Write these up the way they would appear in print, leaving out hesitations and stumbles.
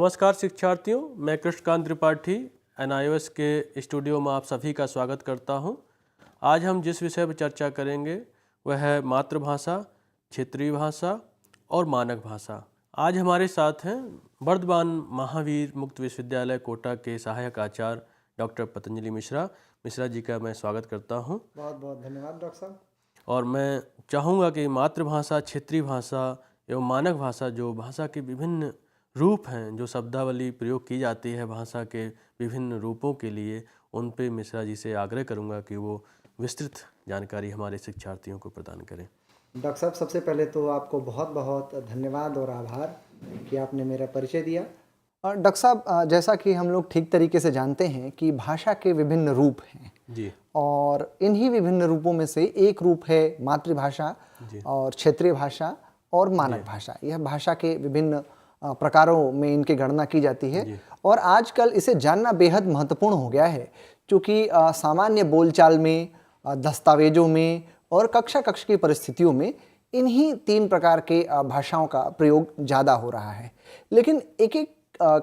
नमस्कार शिक्षार्थियों, मैं कृष्णकांत त्रिपाठी NIOS के स्टूडियो में आप सभी का स्वागत करता हूं। आज हम जिस विषय पर चर्चा करेंगे वह है मातृभाषा, क्षेत्रीय भाषा और मानक भाषा। आज हमारे साथ हैं वर्धमान महावीर मुक्त विश्वविद्यालय कोटा के सहायक आचार्य डॉक्टर पतंजलि मिश्रा। मिश्रा जी का मैं स्वागत करता हूं। बहुत बहुत धन्यवाद डॉक्टर साहब। और मैं चाहूँगा कि मातृभाषा, क्षेत्रीय भाषा एवं मानक भाषा, जो भाषा के विभिन्न रूप हैं, जो शब्दावली प्रयोग की जाती है भाषा के विभिन्न रूपों के लिए, उन पे मिश्रा जी से आग्रह करूँगा कि वो विस्तृत जानकारी हमारे शिक्षार्थियों को प्रदान करें। डॉक्टर साहब, सबसे पहले तो आपको बहुत बहुत धन्यवाद और आभार कि आपने मेरा परिचय दिया। और डॉक्टर साहब, जैसा कि हम लोग ठीक तरीके से जानते हैं कि भाषा के विभिन्न रूप हैं जी। और इन्हीं विभिन्न रूपों में से एक रूप है मातृभाषा और क्षेत्रीय भाषा और मानक भाषा। यह भाषा के विभिन्न प्रकारों में इनकी गणना की जाती है और आजकल इसे जानना बेहद महत्वपूर्ण हो गया है, क्योंकि सामान्य बोलचाल में, दस्तावेजों में और कक्षा की परिस्थितियों में इन्हीं तीन प्रकार के भाषाओं का प्रयोग ज़्यादा हो रहा है। लेकिन एक एक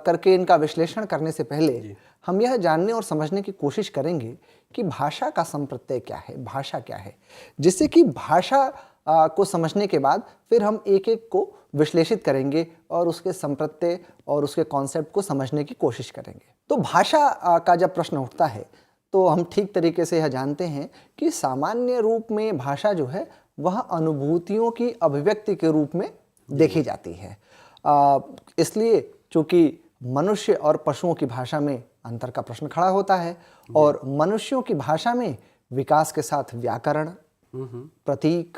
करके इनका विश्लेषण करने से पहले हम यह जानने और समझने की कोशिश करेंगे कि भाषा का संप्रत्यय क्या है, भाषा क्या है, जिससे कि भाषा को समझने के बाद फिर हम एक एक को विश्लेषित करेंगे और उसके संप्रत्यय और उसके कॉन्सेप्ट को समझने की कोशिश करेंगे। तो भाषा का जब प्रश्न उठता है तो हम ठीक तरीके से यह जानते हैं कि सामान्य रूप में भाषा जो है वह अनुभूतियों की अभिव्यक्ति के रूप में देखी जाती है। इसलिए चूँकि मनुष्य और पशुओं की भाषा में अंतर का प्रश्न खड़ा होता है और मनुष्यों की भाषा में विकास के साथ व्याकरण, प्रतीक,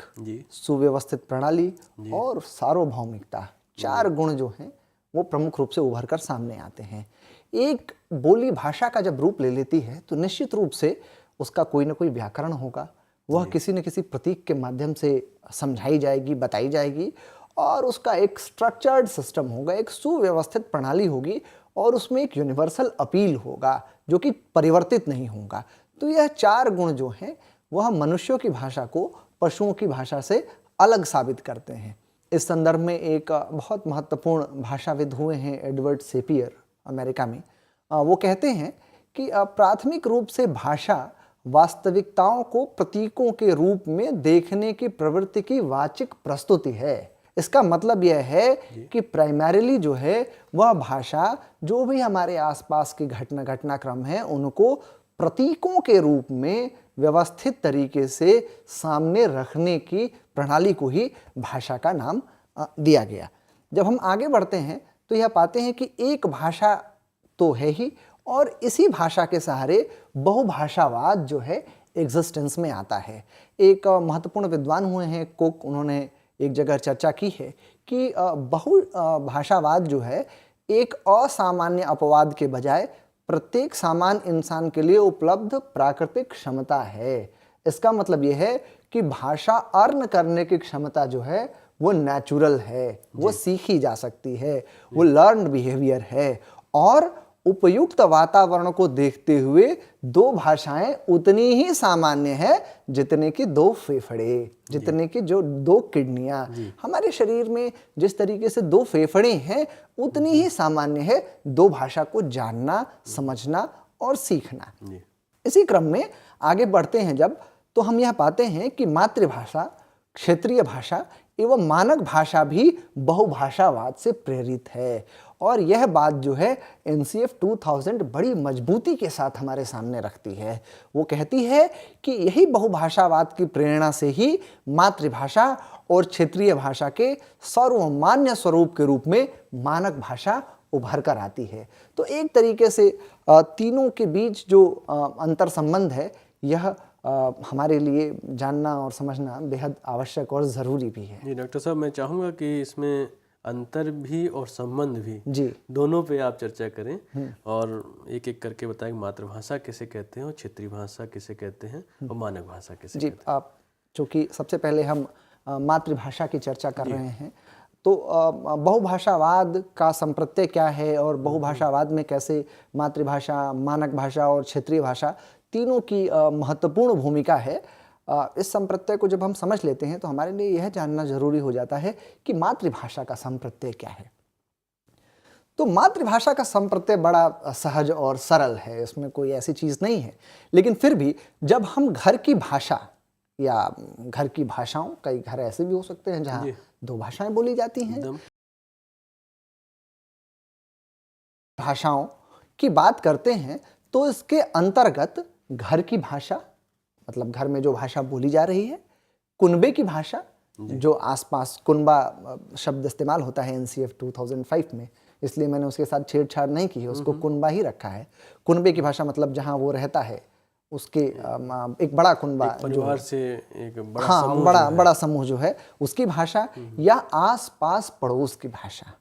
सुव्यवस्थित प्रणाली और सार्वभौमिकता, चार गुण जो हैं वो प्रमुख रूप से उभर कर सामने आते हैं। एक बोली भाषा का जब रूप ले लेती है तो निश्चित रूप से उसका कोई ना कोई व्याकरण होगा, वह किसी न किसी प्रतीक के माध्यम से समझाई जाएगी, बताई जाएगी और उसका एक स्ट्रक्चर्ड सिस्टम होगा, एक सुव्यवस्थित प्रणाली होगी और उसमें एक यूनिवर्सल अपील होगा जो कि परिवर्तित नहीं होगा। तो यह चार गुण जो हैं वह मनुष्यों की भाषा को पशुओं की भाषा से अलग साबित करते हैं। इस संदर्भ में एक बहुत महत्वपूर्ण भाषाविद हुए हैं एडवर्ड सेपियर, अमेरिका में। वो कहते हैं कि प्राथमिक रूप से भाषा वास्तविकताओं को प्रतीकों के रूप में देखने की प्रवृत्ति की वाचिक प्रस्तुति है। इसका मतलब यह है कि प्राइमरीली जो है वह भाषा जो भी हमारे आसपास की घटनाक्रम है उनको प्रतीकों के रूप में व्यवस्थित तरीके से सामने रखने की प्रणाली को ही भाषा का नाम दिया गया। जब हम आगे बढ़ते हैं तो यह पाते हैं कि एक भाषा तो है ही और इसी भाषा के सहारे बहुभाषावाद जो है एग्जिस्टेंस में आता है। एक महत्वपूर्ण विद्वान हुए हैं कुक, उन्होंने एक जगह चर्चा की है कि बहुभाषावाद जो है एक असामान्य अपवाद के बजाय प्रत्येक सामान्य इंसान के लिए उपलब्ध प्राकृतिक क्षमता है। इसका मतलब यह है कि भाषा अर्न करने की क्षमता जो है वो नेचुरल है, वो सीखी जा सकती है, वो लर्न्ड बिहेवियर है और उपयुक्त वातावरण को देखते हुए दो भाषाएं उतनी ही सामान्य है जितने कि दो फेफड़े, जितने कि जो दो किडनियां। हमारे शरीर में जिस तरीके से दो फेफड़े हैं उतनी ही सामान्य है दो भाषा को जानना, समझना और सीखना। इसी क्रम में आगे बढ़ते हैं जब, तो हम यह पाते हैं कि मातृभाषा, क्षेत्रीय भाषा एवं मानक भाषा भी बहुभाषावाद से प्रेरित है और यह बात जो है NCF 2000 बड़ी मजबूती के साथ हमारे सामने रखती है। वो कहती है कि यही बहुभाषावाद की प्रेरणा से ही मातृभाषा और क्षेत्रीय भाषा के सर्वमान्य स्वरूप के रूप में मानक भाषा उभर कर आती है। तो एक तरीके से तीनों के बीच जो अंतर संबंध है यह हमारे लिए जानना और समझना बेहद आवश्यक और ज़रूरी भी है। जी डॉक्टर साहब, मैं चाहूँगा कि इसमें अंतर भी और संबंध भी जी दोनों पे आप चर्चा करें और एक एक करके बताएं मातृभाषा किसे कहते हैं और क्षेत्रीय भाषा किसे कहते हैं और मानक भाषा किसे कहते हैं। आप चूँकि सबसे पहले हम मातृभाषा की चर्चा कर रहे हैं तो बहुभाषावाद का संप्रत्यय क्या है और बहुभाषावाद में कैसे मातृभाषा, मानक भाषा और क्षेत्रीय भाषा तीनों की महत्वपूर्ण भूमिका है। इस संप्रत्यय को जब हम समझ लेते हैं तो हमारे लिए यह जानना जरूरी हो जाता है कि मातृभाषा का संप्रत्यय क्या है। तो मातृभाषा का संप्रत्यय बड़ा सहज और सरल है, इसमें कोई ऐसी चीज़ नहीं है। लेकिन फिर भी जब हम घर की भाषा या घर की भाषाओं, कई घर ऐसे भी हो सकते हैं जहाँ 2 भाषाएं बोली जाती हैं, भाषाओं की बात करते हैं तो इसके अंतर्गत घर की भाषा, मतलब घर में जो भाषा बोली जा रही है, कुनबे की भाषा, जो आसपास कुनबा शब्द इस्तेमाल होता है एनसीएफ 2005 में, इसलिए मैंने उसके साथ छेड़छाड़ नहीं की है, उसको कुनबा ही रखा है। कुनबे की भाषा मतलब जहाँ वो रहता है उसके एक बड़ा कुनबा, परिवार से एक बड़ा हाँ, समूह बड़ा समूह जो है उसकी भाषा, या आसपास पड़ोस की भाषा,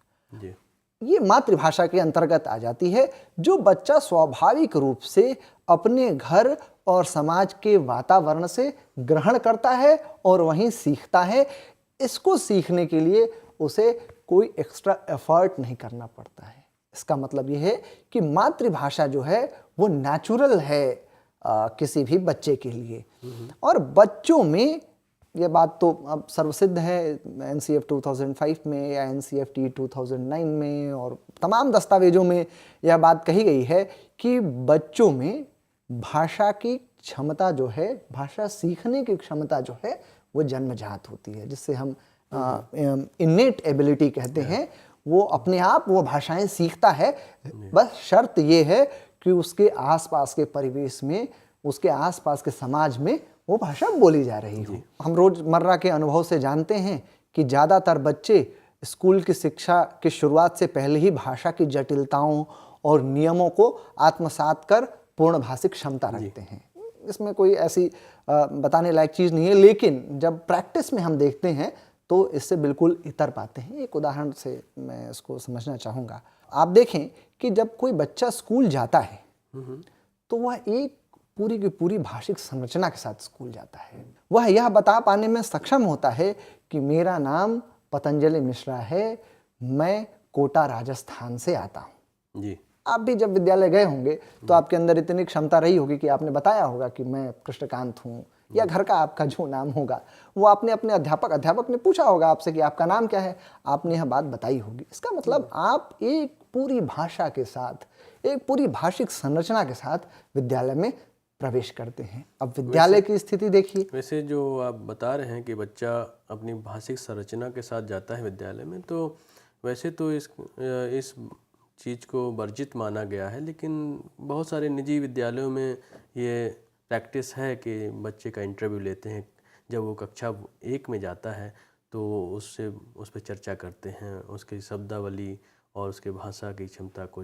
ये मातृभाषा के अंतर्गत आ जाती है, जो बच्चा स्वाभाविक रूप से अपने घर और समाज के वातावरण से ग्रहण करता है और वहीं सीखता है। इसको सीखने के लिए उसे कोई एक्स्ट्रा एफर्ट नहीं करना पड़ता है। इसका मतलब यह है कि मातृभाषा जो है वो नेचुरल है किसी भी बच्चे के लिए। और बच्चों में ये बात तो अब सर्वसिद्ध है, एनसीएफ 2005 में या एनसीएफटी 2009 में और तमाम दस्तावेजों में यह बात कही गई है कि बच्चों में भाषा की क्षमता जो है, भाषा सीखने की क्षमता जो है वो जन्मजात होती है, जिससे हम इनेट एबिलिटी कहते हैं। वो अपने आप वो भाषाएं सीखता है, बस शर्त ये है कि उसके आसपास के परिवेश में, उसके आसपास के समाज में वो भाषा बोली जा रही हो। हम रोजमर्रा के अनुभव से जानते हैं कि ज़्यादातर बच्चे स्कूल की शिक्षा की शुरुआत से पहले ही भाषा की जटिलताओं और नियमों को आत्मसात कर पूर्ण भाषिक क्षमता रखते हैं। इसमें कोई ऐसी बताने लायक चीज़ नहीं है, लेकिन जब प्रैक्टिस में हम देखते हैं तो इससे बिल्कुल इतर पाते हैं। एक उदाहरण से मैं इसको समझना चाहूँगा। आप देखें कि जब कोई बच्चा स्कूल जाता है तो वह एक पूरी की पूरी भाषिक संरचना के साथ स्कूल जाता है। वह यह बता पाने में सक्षम होता है कि मेरा नाम पतंजलि मिश्रा है, मैं कोटा राजस्थान से आता हूँ। जी, आप भी जब विद्यालय गए होंगे तो आपके अंदर इतनी क्षमता रही होगी कि आपने बताया होगा कि मैं कृष्णकांत हूँ, या घर का आपका जो नाम होगा वो आपने अपने अध्यापक ने पूछा होगा आपसे कि आपका नाम क्या है, आपने यह बात बताई होगी। इसका मतलब आप एक पूरी भाषा के साथ, एक पूरी भाषिक संरचना के साथ विद्यालय में प्रवेश करते हैं। अब विद्यालय की स्थिति देखिए। वैसे जो आप बता रहे हैं कि बच्चा अपनी भाषिक संरचना के साथ जाता है विद्यालय में, तो वैसे तो इस चीज़ को वर्जित माना गया है, लेकिन बहुत सारे निजी विद्यालयों में ये प्रैक्टिस है कि बच्चे का इंटरव्यू लेते हैं। जब वो कक्षा 1 में जाता है तो उस पर चर्चा करते हैं, उसकी शब्दावली और उसके भाषा की क्षमता को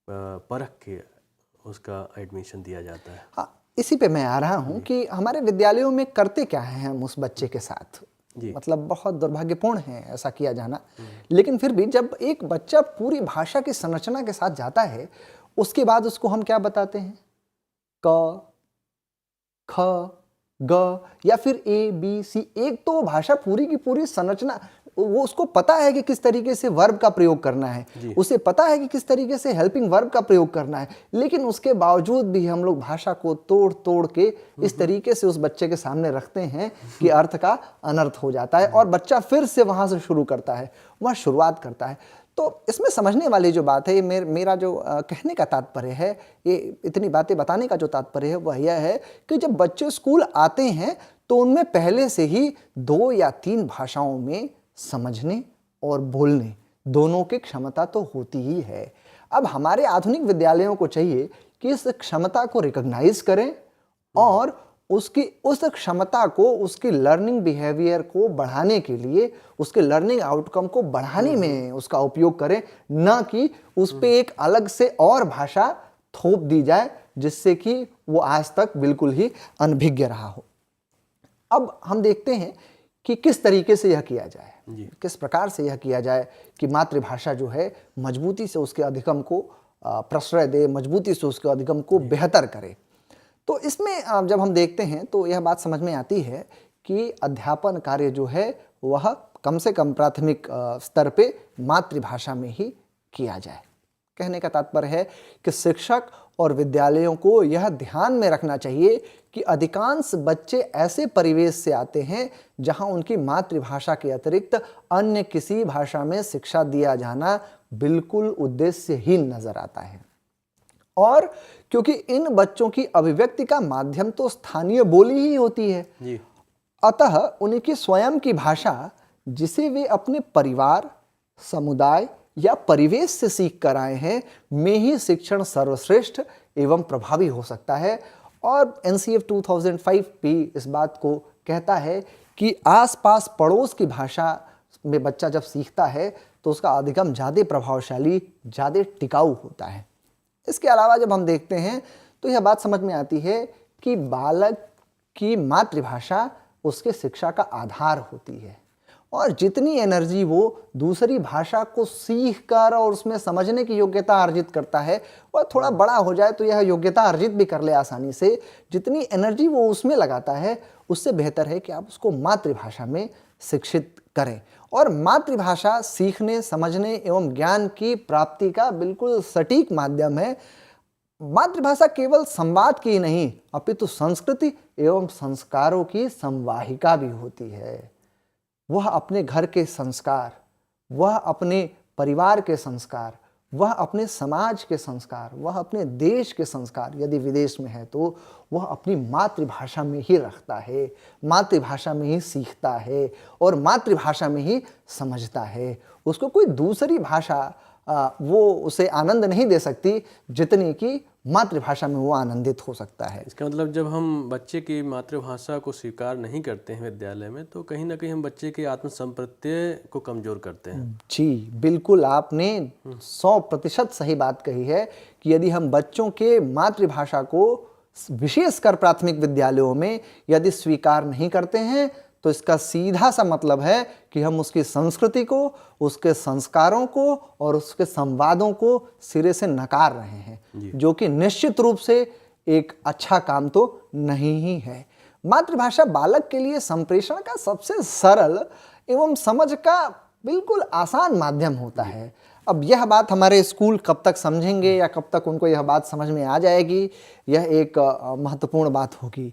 परख के उसका एडमिशन दिया जाता है। हाँ, इसी पे मैं आ रहा हूँ कि हमारे विद्यालयों में करते क्या हैं हम उस बच्चे के साथ। मतलब बहुत दुर्भाग्यपूर्ण है ऐसा किया जाना, लेकिन फिर भी जब एक बच्चा पूरी भाषा की संरचना के साथ जाता है, उसके बाद उसको हम क्या बताते हैं? क, ख, ग या फिर ए बी सी। एक तो भाषा पूरी की पूरी संरचना, वो उसको पता है कि किस तरीके से वर्ब का प्रयोग करना है, उसे पता है कि किस तरीके से हेल्पिंग वर्ब का प्रयोग करना है, लेकिन उसके बावजूद भी हम लोग भाषा को तोड़ तोड़ के इस तरीके से उस बच्चे के सामने रखते हैं कि अर्थ का अनर्थ हो जाता है और बच्चा फिर से वहां से शुरू करता है, वह शुरुआत करता है। तो इसमें समझने वाली जो बात है, ये मेरा जो कहने का तात्पर्य है, ये इतनी बातें बताने का जो तात्पर्य है वह यह है कि जब बच्चे स्कूल आते हैं तो उनमें पहले से ही 2 या 3 भाषाओं में समझने और बोलने दोनों की क्षमता तो होती ही है। अब हमारे आधुनिक विद्यालयों को चाहिए कि इस क्षमता को रिकॉग्नाइज करें और उसकी उस क्षमता को, उसकी लर्निंग बिहेवियर को बढ़ाने के लिए, उसके लर्निंग आउटकम को बढ़ाने में उसका उपयोग करें, न कि उस पे एक अलग से और भाषा थोप दी जाए जिससे कि वो आज तक बिल्कुल ही अनभिज्ञ रहा हो। अब हम देखते हैं कि किस तरीके से यह किया जाए, किस प्रकार से यह किया जाए कि मातृभाषा जो है मजबूती से उसके अधिगम को प्रश्रय दे, मजबूती से उसके अधिगम को बेहतर करे। तो इसमें जब हम देखते हैं तो यह बात समझ में आती है कि अध्यापन कार्य जो है वह कम से कम प्राथमिक स्तर पे मातृभाषा में ही किया जाए। कहने का तात्पर्य है कि शिक्षक और विद्यालयों को यह ध्यान में रखना चाहिए कि अधिकांश बच्चे ऐसे परिवेश से आते हैं जहां उनकी मातृभाषा के अतिरिक्त अन्य किसी भाषा में शिक्षा दिया जाना बिल्कुल उद्देश्यहीन नजर आता है। और क्योंकि इन बच्चों की अभिव्यक्ति का माध्यम तो स्थानीय बोली ही होती है, अतः उनकी स्वयं की भाषा जिसे वे अपने परिवार, समुदाय या परिवेश से सीख कर आए हैं में ही शिक्षण सर्वश्रेष्ठ एवं प्रभावी हो सकता है। और NCF 2005 भी इस बात को कहता है कि आसपास पड़ोस की भाषा में बच्चा जब सीखता है तो उसका अधिगम ज़्यादा प्रभावशाली, ज़्यादा टिकाऊ होता है। इसके अलावा जब हम देखते हैं तो यह बात समझ में आती है कि बालक की मातृभाषा उसके शिक्षा का आधार होती है, और जितनी एनर्जी वो दूसरी भाषा को सीख कर और उसमें समझने की योग्यता अर्जित करता है, वह थोड़ा बड़ा हो जाए तो यह योग्यता अर्जित भी कर ले आसानी से, जितनी एनर्जी वो उसमें लगाता है उससे बेहतर है कि आप उसको मातृभाषा में शिक्षित करें। और मातृभाषा सीखने, समझने एवं ज्ञान की प्राप्ति का बिल्कुल सटीक माध्यम है। मातृभाषा केवल संवाद की ही नहीं अपितु संस्कृति एवं संस्कारों की संवाहिका भी होती है। वह अपने घर के संस्कार, वह अपने परिवार के संस्कार, वह अपने समाज के संस्कार, वह अपने देश के संस्कार, यदि विदेश में है तो वह अपनी मातृभाषा में ही रखता है, मातृभाषा में ही सीखता है और मातृभाषा में ही समझता है। उसको कोई दूसरी भाषा वो उसे आनंद नहीं दे सकती जितनी कि मातृभाषा में वो आनंदित हो सकता है। इसका मतलब जब हम बच्चे की मातृभाषा को स्वीकार नहीं करते हैं विद्यालय में, तो कहीं ना कहीं हम बच्चे के आत्मसंप्रत्यय को कमजोर करते हैं। जी बिल्कुल, आपने 100% सही बात कही है कि यदि हम बच्चों के मातृभाषा को विशेषकर प्राथमिक विद्यालयों में यदि स्वीकार नहीं करते हैं तो इसका सीधा सा मतलब है कि हम उसकी संस्कृति को, उसके संस्कारों को और उसके संवादों को सिरे से नकार रहे हैं, जो कि निश्चित रूप से एक अच्छा काम तो नहीं ही है। मातृभाषा बालक के लिए संप्रेषण का सबसे सरल एवं समझ का बिल्कुल आसान माध्यम होता है। अब यह बात हमारे स्कूल कब तक समझेंगे या कब तक उनको यह बात समझ में आ जाएगी, यह एक महत्वपूर्ण बात होगी।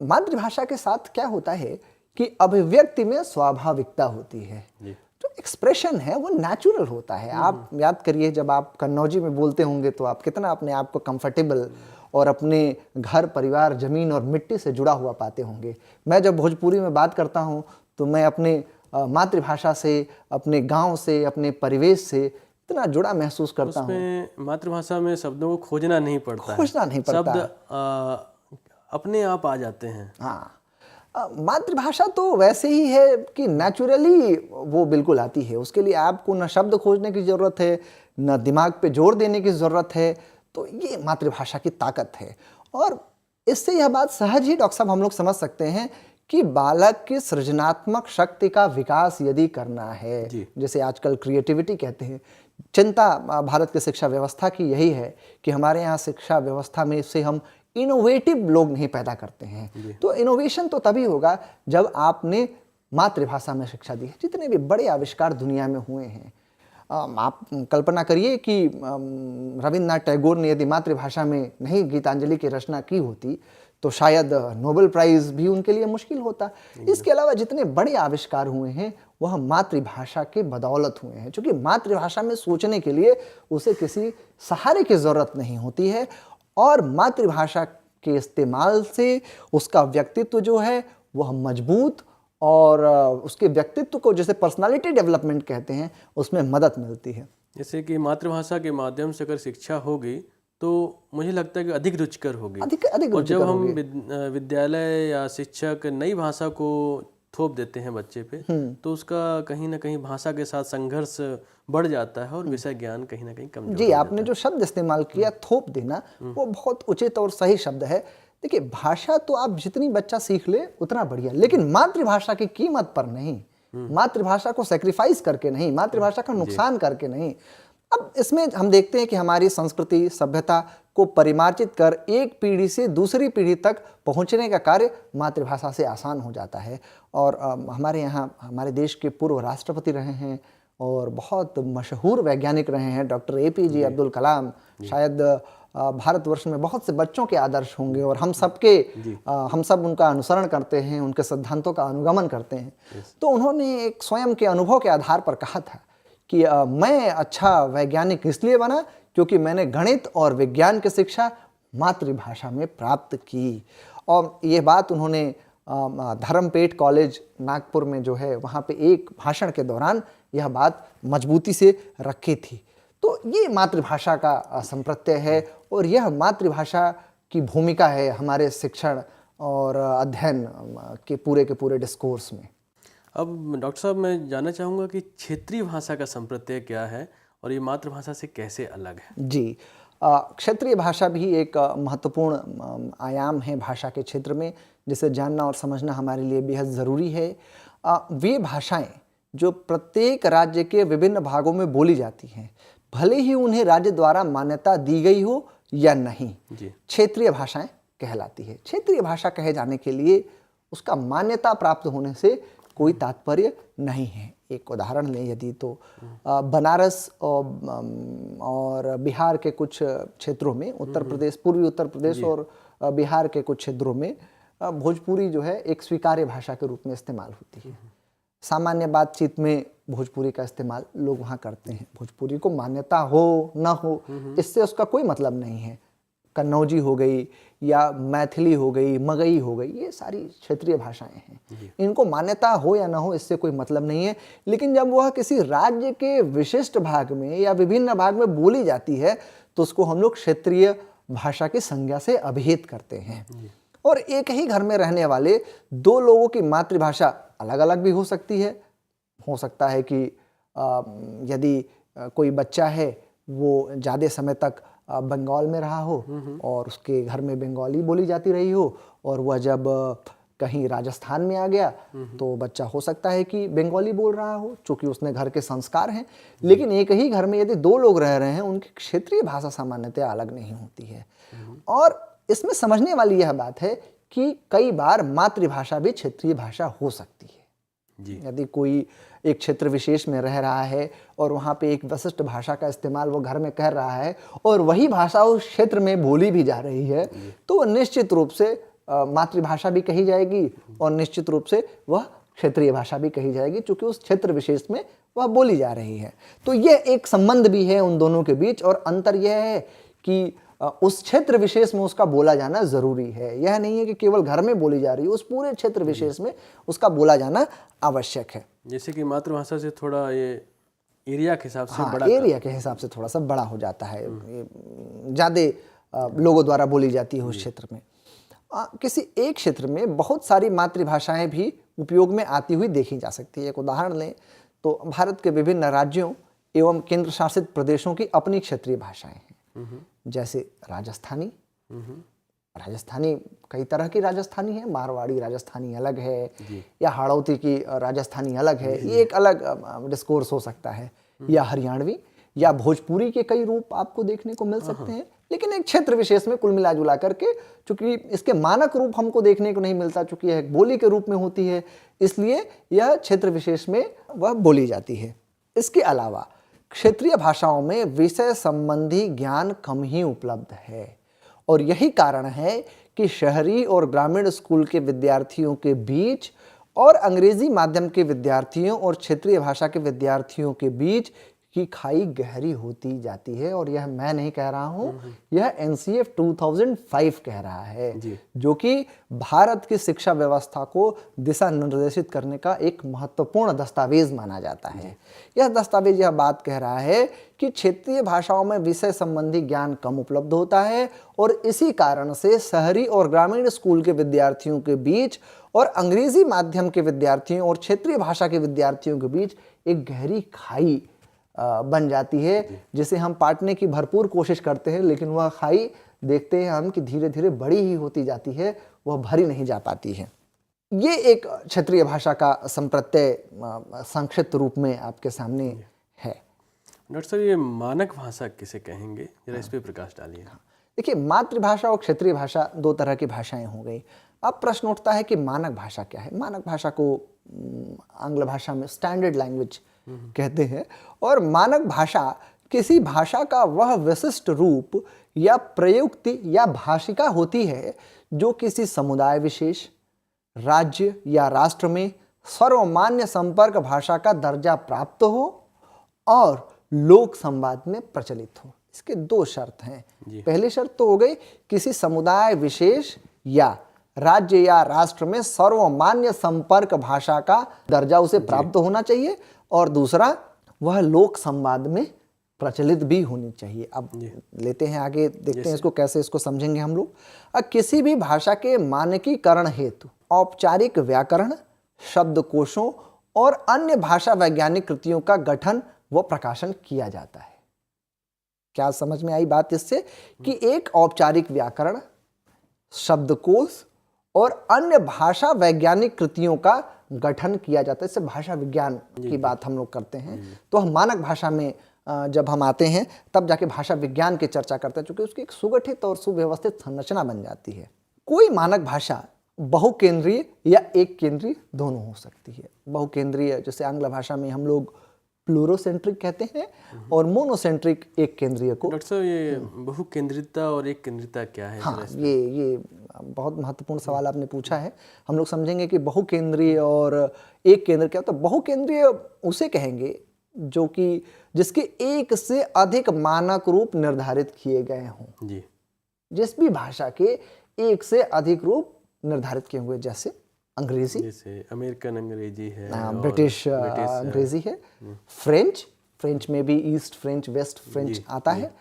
मातृभाषा के साथ क्या होता है कि अभिव्यक्ति में स्वाभाविकता होती है, जो एक्सप्रेशन है वो नेचुरल होता है। आप याद करिए, जब आप कन्नौजी में बोलते होंगे तो आप कितना अपने आप को कंफर्टेबल और अपने घर, परिवार, जमीन और मिट्टी से जुड़ा हुआ पाते होंगे। मैं जब भोजपुरी में बात करता हूँ तो मैं अपने मातृभाषा से, अपने गांव से, अपने परिवेश से इतना जुड़ा महसूस करता हूँ। मातृभाषा में शब्दों को खोजना नहीं पड़ता, शब्द अपने आप आ जाते हैं। हाँ, मातृभाषा तो वैसे ही है कि नेचुरली वो बिल्कुल आती है। उसके लिए आपको न शब्द खोजने की ज़रूरत है, न दिमाग पे जोर देने की ज़रूरत है। तो ये मातृभाषा की ताकत है। और इससे यह बात सहज ही डॉक्टर साहब हम लोग समझ सकते हैं कि बालक की सृजनात्मक शक्ति का विकास यदि करना है, जैसे आजकल क्रिएटिविटी कहते हैं, चिंता भारत की शिक्षा व्यवस्था की यही है कि हमारे यहाँ शिक्षा व्यवस्था में से हम इनोवेटिव लोग नहीं पैदा करते हैं। तो इनोवेशन तो तभी होगा जब आपने मातृभाषा में शिक्षा दी है। जितने भी बड़े आविष्कार दुनिया में हुए हैं, आप कल्पना करिए कि रविन्द्रनाथ टैगोर ने यदि मातृभाषा में नहीं गीतांजलि की रचना की होती तो शायद नोबेल प्राइज भी उनके लिए मुश्किल होता। इसके अलावा जितने बड़े आविष्कार हुए हैं वह मातृभाषा के बदौलत हुए हैं, क्योंकि मातृभाषा में सोचने के लिए उसे किसी सहारे की ज़रूरत नहीं होती है। और मातृभाषा के इस्तेमाल से उसका व्यक्तित्व जो है वह मजबूत और उसके व्यक्तित्व को, जैसे पर्सनालिटी डेवलपमेंट कहते हैं, उसमें मदद मिलती है। जैसे कि मातृभाषा के माध्यम से अगर शिक्षा होगी तो मुझे लगता है कि अधिक रुचिकर होगी। अधिक और जब हम विद्यालय या शिक्षक नई भाषा को थोप देते हैं बच्चे पे, तो उसका कहीं ना कहीं भाषा के साथ संघर्ष बढ़ जाता है और विषय ज्ञान कहीं ना कहीं कमजोर जी, आपने जो शब्द इस्तेमाल किया थोप देना, वो बहुत उचित और सही शब्द है। देखिए, भाषा तो आप जितनी बच्चा सीख ले उतना बढ़िया, लेकिन मातृभाषा की कीमत पर नहीं, मातृभाषा को सेक्रीफाइस करके नहीं, मातृभाषा का नुकसान करके नहीं। अब इसमें हम देखते हैं कि हमारी संस्कृति, सभ्यता को परिमार्जित कर एक पीढ़ी से दूसरी पीढ़ी तक पहुंचने का कार्य मातृभाषा से आसान हो जाता है। और हमारे यहाँ हमारे देश के पूर्व राष्ट्रपति रहे हैं और बहुत मशहूर वैज्ञानिक रहे हैं। डॉक्टर APJ अब्दुल कलाम शायद भारतवर्ष में बहुत से बच्चों के आदर्श होंगे और हम सब उनका अनुसरण करते हैं, उनके सिद्धांतों का अनुगमन करते हैं। तो उन्होंने एक स्वयं के अनुभव के आधार पर कहा था कि मैं अच्छा वैज्ञानिक इसलिए बना क्योंकि मैंने गणित और विज्ञान की शिक्षा मातृभाषा में प्राप्त की। और ये बात उन्होंने धर्मपेट कॉलेज नागपुर में जो है वहाँ पे एक भाषण के दौरान यह बात मजबूती से रखी थी। तो ये मातृभाषा का संप्रत्यय है और यह मातृभाषा की भूमिका है हमारे शिक्षण और अध्ययन के पूरे डिस्कोर्स में। अब डॉक्टर साहब, मैं जानना चाहूँगा कि क्षेत्रीय भाषा का संप्रत्यय क्या है और ये मातृभाषा से कैसे अलग है? जी, क्षेत्रीय भाषा भी एक महत्वपूर्ण आयाम है भाषा के क्षेत्र में, जिसे जानना और समझना हमारे लिए बेहद ज़रूरी है। वे भाषाएं जो प्रत्येक राज्य के विभिन्न भागों में बोली जाती हैं, भले ही उन्हें राज्य द्वारा मान्यता दी गई हो या नहीं, क्षेत्रीय भाषाएं कहलाती है। क्षेत्रीय भाषा कहे जाने के लिए उसका मान्यता प्राप्त होने से कोई तात्पर्य नहीं है। एक उदाहरण लें यदि तो बनारस और बिहार के कुछ क्षेत्रों में, उत्तर प्रदेश, पूर्वी उत्तर प्रदेश और बिहार के कुछ क्षेत्रों में भोजपुरी जो है एक स्वीकार्य भाषा के रूप में इस्तेमाल होती है। सामान्य बातचीत में भोजपुरी का इस्तेमाल लोग वहाँ करते हैं। भोजपुरी को मान्यता हो ना हो इससे उसका कोई मतलब नहीं है। कन्नौजी हो गई या मैथिली हो गई, मगही हो गई, ये सारी क्षेत्रीय भाषाएं हैं। इनको मान्यता हो या ना हो इससे कोई मतलब नहीं है। लेकिन जब वह किसी राज्य के विशिष्ट भाग में या विभिन्न भाग में बोली जाती है तो उसको हम लोग क्षेत्रीय भाषा की संज्ञा से अभिहित करते हैं। और एक ही घर में रहने वाले दो लोगों की मातृभाषा अलग अलग भी हो सकती है। हो सकता है कि यदि कोई बच्चा है वो ज़्यादा समय तक बंगाल में रहा हो और उसके घर में बंगाली बोली जाती रही हो और वह जब कहीं राजस्थान में आ गया तो बच्चा हो सकता है कि बंगाली बोल रहा हो, चूँकि उसने घर के संस्कार हैं। लेकिन एक ही घर में यदि दो लोग रह रहे हैं, उनकी क्षेत्रीय भाषा सामान्यतः अलग नहीं होती है। और इसमें समझने वाली यह बात है कि कई बार मातृभाषा भी क्षेत्रीय भाषा हो सकती है। यदि कोई एक क्षेत्र विशेष में रह रहा है और वहाँ पे एक विशिष्ट भाषा का इस्तेमाल वो घर में कर रहा है और वही भाषा उस क्षेत्र में बोली भी जा रही है, तो निश्चित रूप से मातृभाषा भी कही जाएगी और निश्चित रूप से वह क्षेत्रीय भाषा भी कही जाएगी, क्योंकि उस क्षेत्र विशेष में वह बोली जा रही है। तो यह एक संबंध भी है उन दोनों के बीच और अंतर यह है कि उस क्षेत्र विशेष में उसका बोला जाना जरूरी है। यह नहीं है कि केवल घर में बोली जा रही है, उस पूरे क्षेत्र विशेष में उसका बोला जाना आवश्यक है। जैसे कि मातृभाषा से थोड़ा ये एरिया के हिसाब से बड़ा, एरिया के हिसाब से थोड़ा सा बड़ा हो जाता है, ज़्यादा लोगों द्वारा बोली जाती है उस क्षेत्र में। किसी एक क्षेत्र में बहुत सारी मातृभाषाएं भी उपयोग में आती हुई देखी जा सकती है। एक उदाहरण लें तो भारत के विभिन्न राज्यों एवं केंद्र शासित प्रदेशों की अपनी क्षेत्रीय भाषाएं हैं। जैसे राजस्थानी कई तरह की राजस्थानी है, मारवाड़ी राजस्थानी अलग है या हाड़ौती की राजस्थानी अलग है, ये एक अलग डिस्कोर्स हो सकता है। या हरियाणवी या भोजपुरी के कई रूप आपको देखने को मिल सकते हैं। लेकिन एक क्षेत्र विशेष में कुल मिला जुला करके, चूंकि इसके मानक रूप हमको देखने को नहीं मिलता, चूंकि यह एक बोली के रूप में होती है, इसलिए यह क्षेत्र विशेष में वह बोली जाती है। इसके अलावा क्षेत्रीय भाषाओं में विषय संबंधी ज्ञान कम ही उपलब्ध है और यही कारण है कि शहरी और ग्रामीण स्कूल के विद्यार्थियों के बीच और अंग्रेजी माध्यम के विद्यार्थियों और क्षेत्रीय भाषा के विद्यार्थियों के बीच की खाई गहरी होती जाती है। और यह मैं नहीं कह रहा हूँ, यह NCF 2005 कह रहा है, जो कि भारत की शिक्षा व्यवस्था को दिशा निर्देशित करने का एक महत्वपूर्ण दस्तावेज माना जाता है। यह दस्तावेज यह बात कह रहा है कि क्षेत्रीय भाषाओं में विषय संबंधी ज्ञान कम उपलब्ध होता है और इसी कारण से शहरी और ग्रामीण स्कूल के विद्यार्थियों के बीच और अंग्रेजी माध्यम के विद्यार्थियों और क्षेत्रीय भाषा के विद्यार्थियों के बीच एक गहरी खाई बन जाती है, जिसे हम पाटने की भरपूर कोशिश करते हैं, लेकिन वह खाई देखते हैं हम कि धीरे धीरे बड़ी ही होती जाती है, वह भरी नहीं जा पाती है। ये एक क्षेत्रीय भाषा का संप्रत्यय संक्षिप्त रूप में आपके सामने है। डॉक्टर साहब, ये मानक भाषा किसे कहेंगे, जरा इस पे प्रकाश डालिए। देखिए, मातृभाषा और क्षेत्रीय भाषा दो तरह की भाषाएं हो गई। अब प्रश्न उठता है कि मानक भाषा क्या है। मानक भाषा को आंग्ल भाषा में स्टैंडर्ड लैंग्वेज कहते हैं। और मानक भाषा किसी भाषा का वह विशिष्ट रूप या प्रयुक्ति या भाषिका होती है जो किसी समुदाय विशेष, राज्य या राष्ट्र में सर्वमान्य संपर्क भाषा का दर्जा प्राप्त हो और लोक संवाद में प्रचलित हो। इसके दो शर्त हैं। पहली शर्त तो हो गई किसी समुदाय विशेष या राज्य या राष्ट्र में सर्वमान्य संपर्क भाषा का दर्जा उसे प्राप्त होना चाहिए, और दूसरा वह लोक संवाद में प्रचलित भी होनी चाहिए। अब लेते हैं आगे, देखते हैं इसको कैसे इसको समझेंगे हम लोग। अब किसी भी भाषा के मानकीकरण हेतु औपचारिक व्याकरण, शब्दकोशों और अन्य भाषा वैज्ञानिक कृतियों का गठन व प्रकाशन किया जाता है। क्या समझ में आई बात इससे कि एक औपचारिक व्याकरण, शब्दकोश और अन्य भाषा वैज्ञानिक कृतियों का गठन किया जाता है। इससे भाषा विज्ञान की बात हम लोग करते हैं। तो हम मानक भाषा में जब हम आते हैं तब जाके भाषा विज्ञान की चर्चा करते हैं, क्योंकि उसकी एक सुगठित और सुव्यवस्थित संरचना बन जाती है। कोई मानक भाषा बहुकेंद्रीय या एक केंद्रीय दोनों हो सकती है। बहुकेंद्रीय जैसे आंग्ल भाषा में हम लोग प्लूरोसेंट्रिक कहते हैं, और मोनोसेंट्रिक एक केंद्रीय को। डॉक्टर साहब, ये बहुकेंद्रिता और एक केंद्रिता क्या है? हाँ, ये बहुत महत्वपूर्ण सवाल आपने पूछा है। हम लोग समझेंगे कि बहुकेंद्रीय और एक केंद्र क्या होता है। बहुकेंद्रीय उसे कहेंगे जो कि जिसके एक से अधिक मानक रूप निर्धारित किए गए हों। जी। जिस भी भाषा के एक से अधिक रूप निर्धारित किए हुए, जैसे अंग्रेजी, जैसे अमेरिकन अंग्रेजी है, ब्रिटिश अंग्रेजी है, फ्रेंच में भी ईस्ट फ्रेंच, वेस्ट फ्रेंच आता है।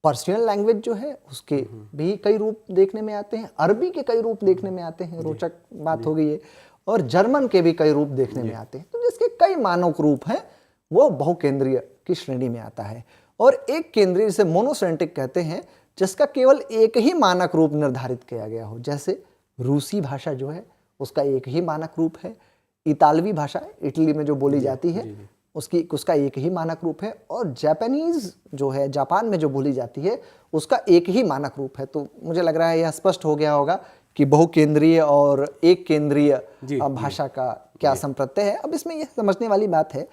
पर्शियन लैंग्वेज जो है उसके भी कई रूप देखने में आते हैं। अरबी के कई रूप देखने में आते हैं, रोचक बात हो गई है। और जर्मन के भी कई रूप देखने में आते हैं। तो जिसके कई मानक रूप हैं वो बहुकेंद्रीय की श्रेणी में आता है। और एक केंद्रीय जिसे मोनोसेंट्रिक कहते हैं, जिसका केवल एक ही मानक रूप निर्धारित किया गया हो। जैसे रूसी भाषा जो है उसका एक ही मानक रूप है। इतालवी भाषा इटली में जो बोली जाती है उसका एक ही मानक रूप है। और जापानीज जो है जापान में जो बोली जाती है उसका एक ही मानक रूप है। तो मुझे लग रहा है यह स्पष्ट हो गया होगा कि बहुकेंद्रीय और एक केंद्रीय भाषा का क्या संप्रत्यय है। अब इसमें यह समझने वाली बात है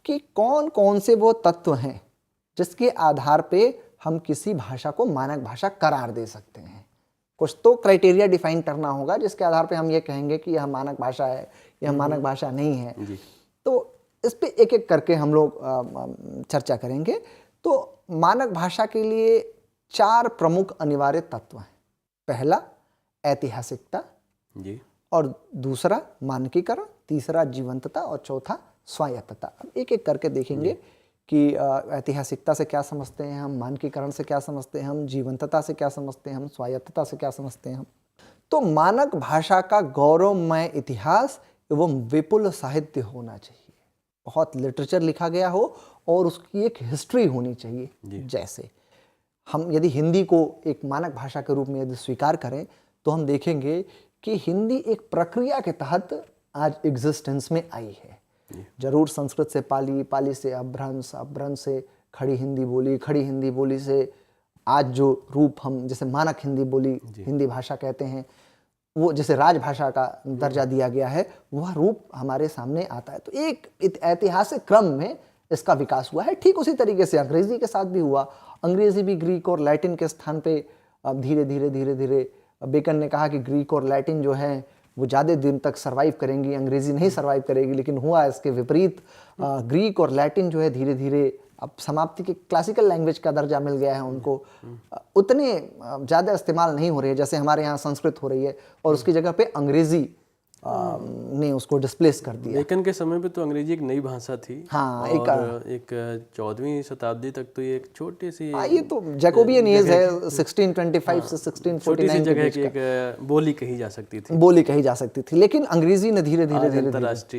कि कौन कौन से वो तत्व हैं जिसके आधार पे हम किसी भाषा को मानक भाषा करार दे सकते हैं। कुछ तो क्राइटेरिया डिफाइन करना होगा जिसके आधार पे हम ये कहेंगे कि यह मानक भाषा है, यह मानक भाषा नहीं है। तो इस पे एक एक करके हम लोग चर्चा करेंगे। तो मानक भाषा के लिए 4 प्रमुख अनिवार्य तत्व हैं। पहला ऐतिहासिकता, और दूसरा मानकीकरण, तीसरा जीवंतता और चौथा स्वायत्तता। अब एक एक करके देखेंगे कि ऐतिहासिकता से क्या समझते हैं हम, मानकीकरण से क्या समझते हैं हम, जीवंतता से क्या समझते हैं हम, स्वायत्तता से क्या समझते हैं हम। तो मानक भाषा का गौरवमय इतिहास एवं विपुल साहित्य होना चाहिए। बहुत लिटरेचर लिखा गया हो और उसकी एक हिस्ट्री होनी चाहिए। जैसे हम यदि हिंदी को एक मानक भाषा के रूप में यदि स्वीकार करें तो हम देखेंगे कि हिंदी एक प्रक्रिया के तहत आज एग्जिस्टेंस में आई है। जरूर संस्कृत से पाली, पाली से अपभ्रंश, अपभ्रंश से खड़ी हिंदी बोली, खड़ी हिंदी बोली से आज जो रूप हम जैसे मानक हिंदी बोली हिंदी भाषा कहते हैं, वो जैसे राजभाषा का दर्जा दिया गया है, वह रूप हमारे सामने आता है। तो एक ऐतिहासिक क्रम में इसका विकास हुआ है। ठीक उसी तरीके से अंग्रेजी के साथ भी हुआ। अंग्रेजी भी ग्रीक और लैटिन के स्थान पे धीरे धीरे बेकन ने कहा कि ग्रीक और लैटिन जो है वो ज़्यादा दिन तक सरवाइव करेंगी, अंग्रेजी नहीं सरवाइव करेगी। लेकिन हुआ इसके विपरीत। ग्रीक और लैटिन जो है धीरे धीरे अब समाप्ति के क्लासिकल लैंग्वेज का दर्जा मिल गया है उनको। उतने ज़्यादा इस्तेमाल नहीं हो रही है जैसे हमारे यहाँ संस्कृत हो रही है, और उसकी जगह पे अंग्रेजी ने उसको डिस्प्लेस कर दिया। बेकन के समय पे तो अंग्रेजी एक नई भाषा थी। हाँ, और एक 14वीं शताब्दी तक तो ये एक छोटी सी, ये तो जैकोबियन एज है, 1625 से 1649 की जगह की एक बोली कही जा सकती थी। बोली कही जा सकती थी। लेकिन अंग्रेजी ने धीरे धीरे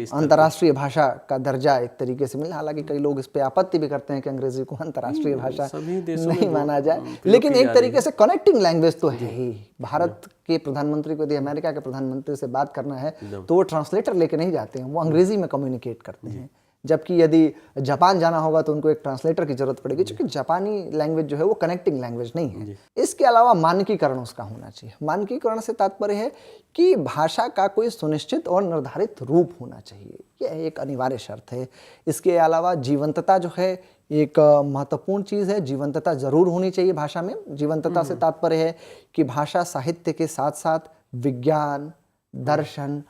अंतर्राष्ट्रीय भाषा का दर्जा एक तरीके से मिला। हालांकि कई लोग इस पे आपत्ति भी करते हैं कि अंग्रेजी को अंतर्राष्ट्रीय भाषा नहीं माना जाए, लेकिन एक तरीके से कनेक्टिंग लैंग्वेज तो है ही। भारत के प्रधानमंत्री को यदि अमेरिका के प्रधानमंत्री से बात करना है तो वो ट्रांसलेटर लेके नहीं जाते हैं, वो अंग्रेजी में कम्युनिकेट करते हैं। जबकि यदि जापान जाना होगा तो उनको एक ट्रांसलेटर की जरूरत पड़ेगी, क्योंकि जापानी लैंग्वेज जो है वो कनेक्टिंग लैंग्वेज नहीं है। इसके अलावा मानकीकरण उसका होना चाहिए। मानकीकरण से तात्पर्य है कि भाषा का कोई सुनिश्चित और निर्धारित रूप होना चाहिए, यह एक अनिवार्य शर्त है। इसके अलावा जीवंतता जो है एक महत्वपूर्ण चीज़ है। जीवंतता जरूर होनी चाहिए भाषा में। जीवंतता से तात्पर्य है कि भाषा साहित्य के साथ साथ विज्ञान, दर्शन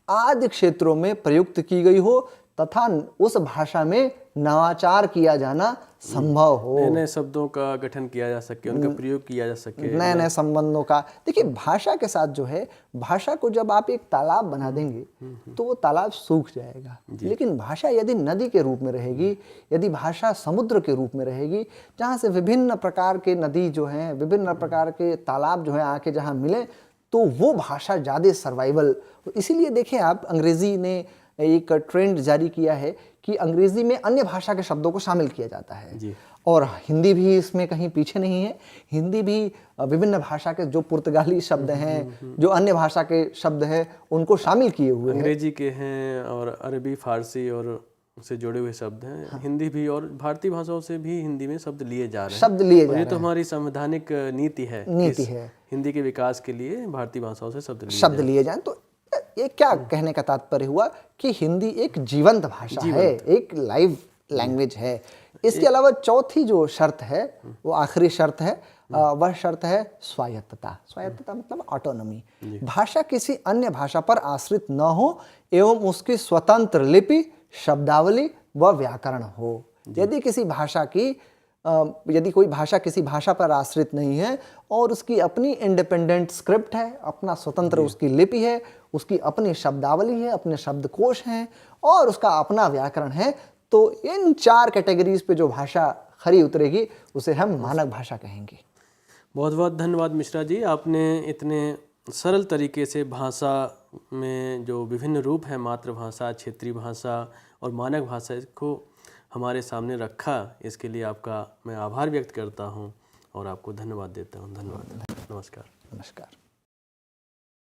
आदि क्षेत्रों में प्रयुक्त की गई हो तथा उस भाषा में नवाचार किया जाना संभव हो। नए नए शब्दों का गठन किया जा सके, उनका प्रयोग किया जा सके, नए नए संबंधों का। देखिए, भाषा के साथ जो है, भाषा को जब आप एक तालाब बना देंगे तो वो तालाब सूख जाएगा, लेकिन भाषा यदि नदी के रूप में रहेगी, यदि भाषा समुद्र के रूप में रहेगी, जहाँ से विभिन्न प्रकार के नदी जो हैं, विभिन्न प्रकार के तालाब जो हैं आके जहाँ मिले, तो वो भाषा ज़्यादा सर्वाइवल। इसीलिए देखें आप, अंग्रेजी ने एक ट्रेंड जारी किया है कि अंग्रेजी में अन्य भाषा के शब्दों को शामिल किया जाता है, और हिंदी भी इसमें कहीं पीछे नहीं है। हिंदी भी विभिन्न भाषा के जो पुर्तगाली शब्द हैं, जो अन्य भाषा के शब्द हैं, उनको शामिल किए हुए हैं। अंग्रेजी के हैं और अरबी, फारसी और से जुड़े हुए शब्द हैं। हिंदी भी और भारतीय भाषाओं से भी हिंदी में शब्द लिए जा रहे हैं। और ये तो हमारी संवैधानिक नीति है, हिंदी के विकास के लिए भारतीय भाषाओं से शब्द लिए जाएं। तो ये क्या कहने का तात्पर्य हुआ कि हिंदी एक जीवंत भाषा है, एक लाइव लैंग्वेज है। इसके अलावा चौथी जो शर्त है, वो आखिरी शर्त है, वह शर्त है स्वायत्तता। स्वायत्तता मतलब ऑटोनॉमी। भाषा किसी अन्य भाषा पर आश्रित न हो एवं उसकी स्वतंत्र लिपि, शब्दावली व व्याकरण हो। यदि कोई भाषा किसी भाषा पर आश्रित नहीं है और उसकी अपनी इंडिपेंडेंट स्क्रिप्ट है, अपना स्वतंत्र उसकी लिपि है, उसकी अपनी शब्दावली है, अपने शब्दकोश हैं और उसका अपना व्याकरण है, तो इन 4 कैटेगरीज पे जो भाषा खरी उतरेगी उसे हम मानक भाषा कहेंगे। बहुत बहुत धन्यवाद मिश्रा जी, आपने इतने सरल तरीके से भाषा में जो विभिन्न रूप हैं, मातृभाषा, क्षेत्रीय भाषा और मानक भाषा, इसको हमारे सामने रखा। इसके लिए आपका मैं आभार व्यक्त करता हूं और आपको धन्यवाद देता हूं। धन्यवाद। नमस्कार। नमस्कार।